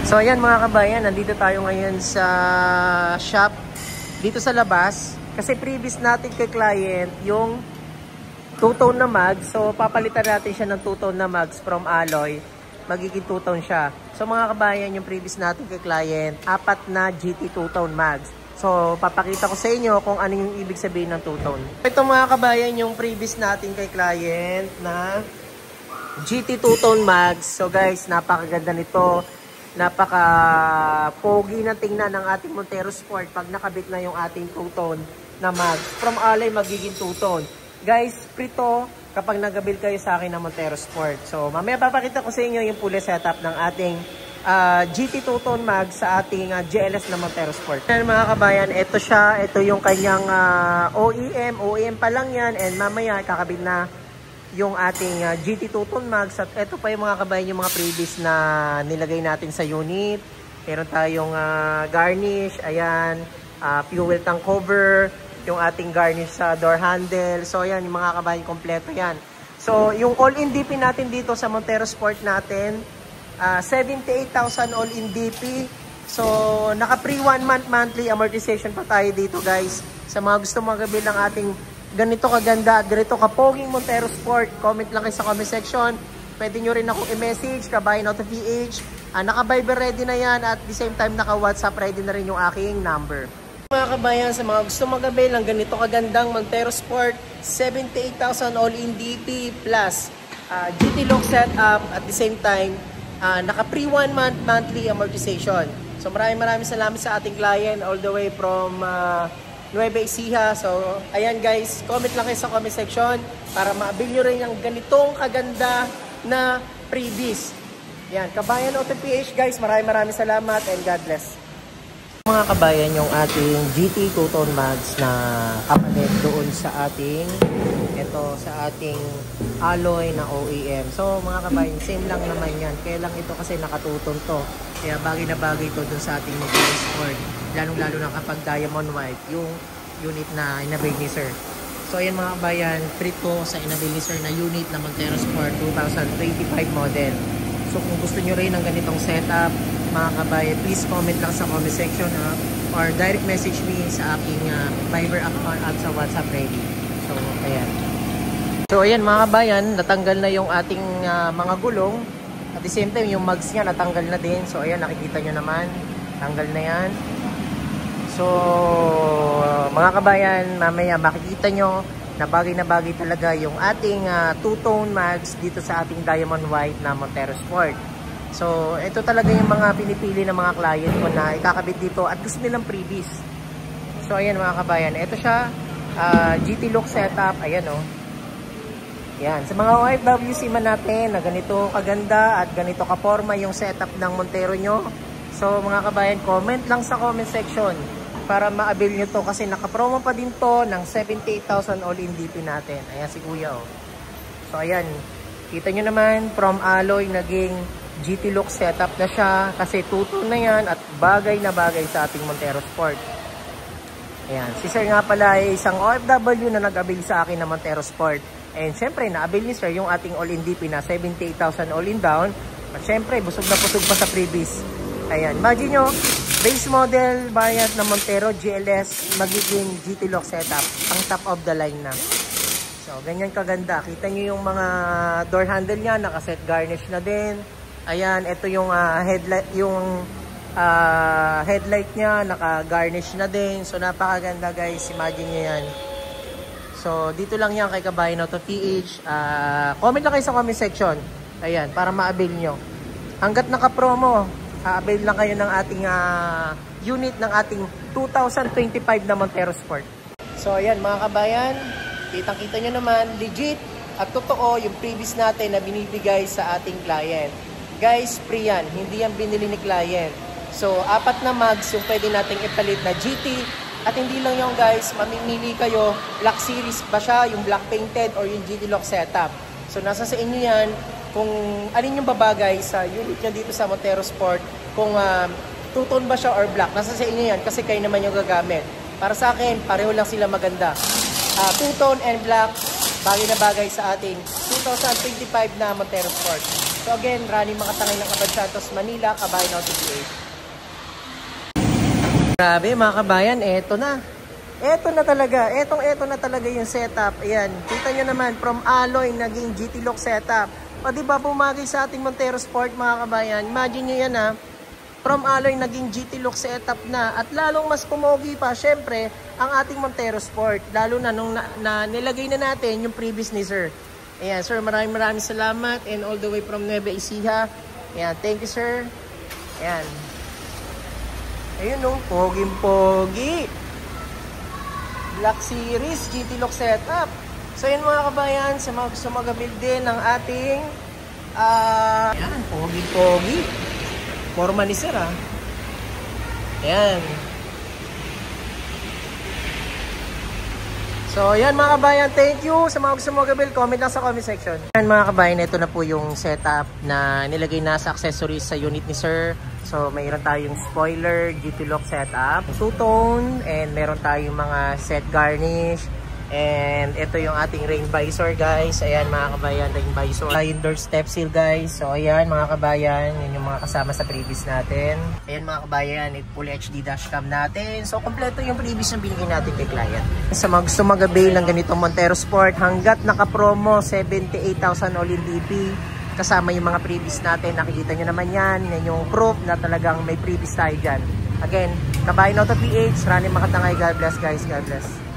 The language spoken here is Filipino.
So ayan mga kabayan, nandito tayo ngayon sa shop dito sa labas. Kasi previous natin kay client yung two-tone na mags. So papalitan natin siya ng two-tone na mags from alloy. Magiging two-tone siya. So mga kabayan, yung previous natin kay client, 4 na GT two-tone mags. So papakita ko sa inyo kung ano yung ibig sabihin ng two-tone. Ito mga kabayan, yung previous natin kay client na GT two-tone mags. So guys, napakaganda nito. Napaka-pogi na tingnan ng ating Montero Sport pag nakabit na yung ating two-tone na mags. From alloy magiging two-tone. Guys, prito kapag nag-build kayo sa akin ng Montero Sport. So mamaya papakita ko sa inyo yung fully setup ng ating GT two-tone mags sa ating GLS na Montero Sport. Yan mga kabayan, ito siya. Ito yung kanyang OEM. OEM pa lang yan. And mamaya kakabit na yung ating GT two-tone mags. At ito pa yung mga kabayan, yung mga previous na nilagay natin sa unit. Meron tayong garnish, ayan, fuel tank cover, yung ating garnish sa door handle. So ayan, yung mga kabayan, kompleto yan. So yung all-in DP natin dito sa Montero Sport natin, 78,000 all-in DP. So naka pre 1 month monthly amortization pa tayo dito guys. Sa mga gusto magabil ng ating ganito kaganda at ganito kapoging Montero Sport, comment lang kayo sa comment section. Pwede nyo rin akong i-message, kabayan auto PH. Naka-Viber ready na yan at the same time naka-WhatsApp ready na rin yung aking number. Mga kabayan, sa mga gusto magabil ng ganito kagandang Montero Sport, 78,000 all-in DP plus GT lock setup at the same time naka pre 1 month monthly amortization. So maraming salamat sa ating client all the way from Nueva Ecija. So, ayan guys, comment lang kayo sa comment section para maabil nyo rin yung ganitong kaganda na freebies. Yan, Kabayan Auto PH guys, maraming salamat and God bless. Mga kabayan, yung ating GT two-tone mags na kapalit doon sa ating alloy na OEM. So mga kabayan, same lang naman yan. Kaya lang ito kasi nakatutong to. Kaya bagay na bagay to doon sa ating Montero Sport. Lalong-lalo na kapag diamond white, yung unit na inabil ni Sir. So ayan mga kabayan, free to sa inabil ni Sir na unit na Montero Sport 2025 model. So kung gusto nyo rin ng ganitong setup, mga kabayan, please comment lang sa comment section or direct message me sa aking Viber account at sa WhatsApp ready. So ayan. So ayan mga kabayan, natanggal na yung ating mga gulong. At the same time, yung mags niya natanggal na din. So ayan, nakikita nyo naman, tanggal na yan. So mga kabayan, mamaya makikita nyo na bagay talaga yung ating two-tone mags dito sa ating diamond white na Montero Sport. So ito talaga yung mga pinipili ng mga client ko na ikakabit dito at gusto nilang freebies. So ayan mga kabayan, ito siya, GT look setup, ayan o. Yan, sa mga OFWC man natin na ganito kaganda at ganito kaporma yung setup ng Montero nyo. So mga kabayan, comment lang sa comment section para ma-avail nyo to kasi nakapromo pa din to ng 78,000 all-in DP natin. Ayan si Kuya oh. So ayan, kita nyo naman from alloy naging GT look setup na siya kasi two-tone na yan at bagay na bagay sa ating Montero Sport. Ayan, si Sir nga pala ay isang OFW na nag-avail sa akin ng Montero Sport. And syempre, na-avail ni Sir yung ating all-in DP na 78,000 all-in down. At syempre, busog na busog pa sa freebies. Ayan, imagine nyo, base model variant ng Montero GLS, magiging GT lock setup. Ang top of the line na. So, ganyan kaganda. Kita nyo yung mga door handle niya, nakaset garnish na din. Ayan, ito yung headlight niya, naka-garnish na din. So, napakaganda guys. Imagine nyo yan. So, dito lang yan kay Kabayan Auto PH. Comment lang kayo sa comment section. Ayan, para ma-avail nyo. Hanggat naka-promo, avail lang kayo ng ating unit ng ating 2025 na Montero Sport. So, ayan mga kabayan, kitang-kita nyo naman, legit at totoo yung previous natin na binibigay sa ating client. Guys, free yan. Hindi yan binili ni client. So, 4 na mags yung pwede nating ipalit na GT. At hindi lang yung guys, mamimili kayo, black series ba siya, yung black painted or yung GT lock setup. So nasa sa inyo yan kung alin yung babagay sa unit niya dito sa Montero Sport, kung two-tone ba siya or black. Nasa sa inyo yan kasi kayo naman yung gagamit. Para sa akin, pareho lang sila maganda. Two-tone and black, bagay na bagay sa ating 2025 na Montero Sport. So So again, running Makatangay ng Abad Santos, Manila, Kabayan Auto PH. Grabe mga kabayan, eto na. Eto na talaga. Eto na talaga yung setup. Ayan, kita nyo naman, from alloy naging GT look setup. O diba bumagay sa ating Montero Sport mga kabayan. Imagine nyo yan ha. From alloy naging GT look setup na. At lalong mas pumogi pa, syempre, ang ating Montero Sport. Lalo na nung nilagay na natin yung previous ni Sir. Ayan, Sir, maraming salamat. And all the way from Nueva Ecija. Ayan, thank you, Sir. Ayan. Ayun no, poging-pogi. Black Series, GT look setup. So yun mga kabayan, sa mga gusto mag-build din ng ating ayan, pogi-pogi. Forma ni Sir ha. Ayan. So yan mga kabayan, thank you sa mga gusto mag-build. Comment lang sa comment section. Ayan mga kabayan, ito na po yung setup na nilagay na sa accessories sa unit ni Sir. So mayroon tayong spoiler, GT lock setup, two-tone, and meron tayong mga set garnish. And ito yung ating rain visor guys. Ayan mga kabayan, rain visor. Indoor step seal guys. So ayan mga kabayan, yun yung mga kasama sa previous natin. Ayan mga kabayan, full HD dashcam natin. So kompleto yung previous na binigay natin kay client. Sa mga gusto mag-avail ng ganitong Montero Sport, hanggat naka-promo 78,000 all in DP. Kasama yung mga previous natin. Nakikita nyo naman yan. Yan yung proof na talagang may previous tayo dyan. Again, Kabayan Auto PH, running Makatangay. God bless guys. God bless.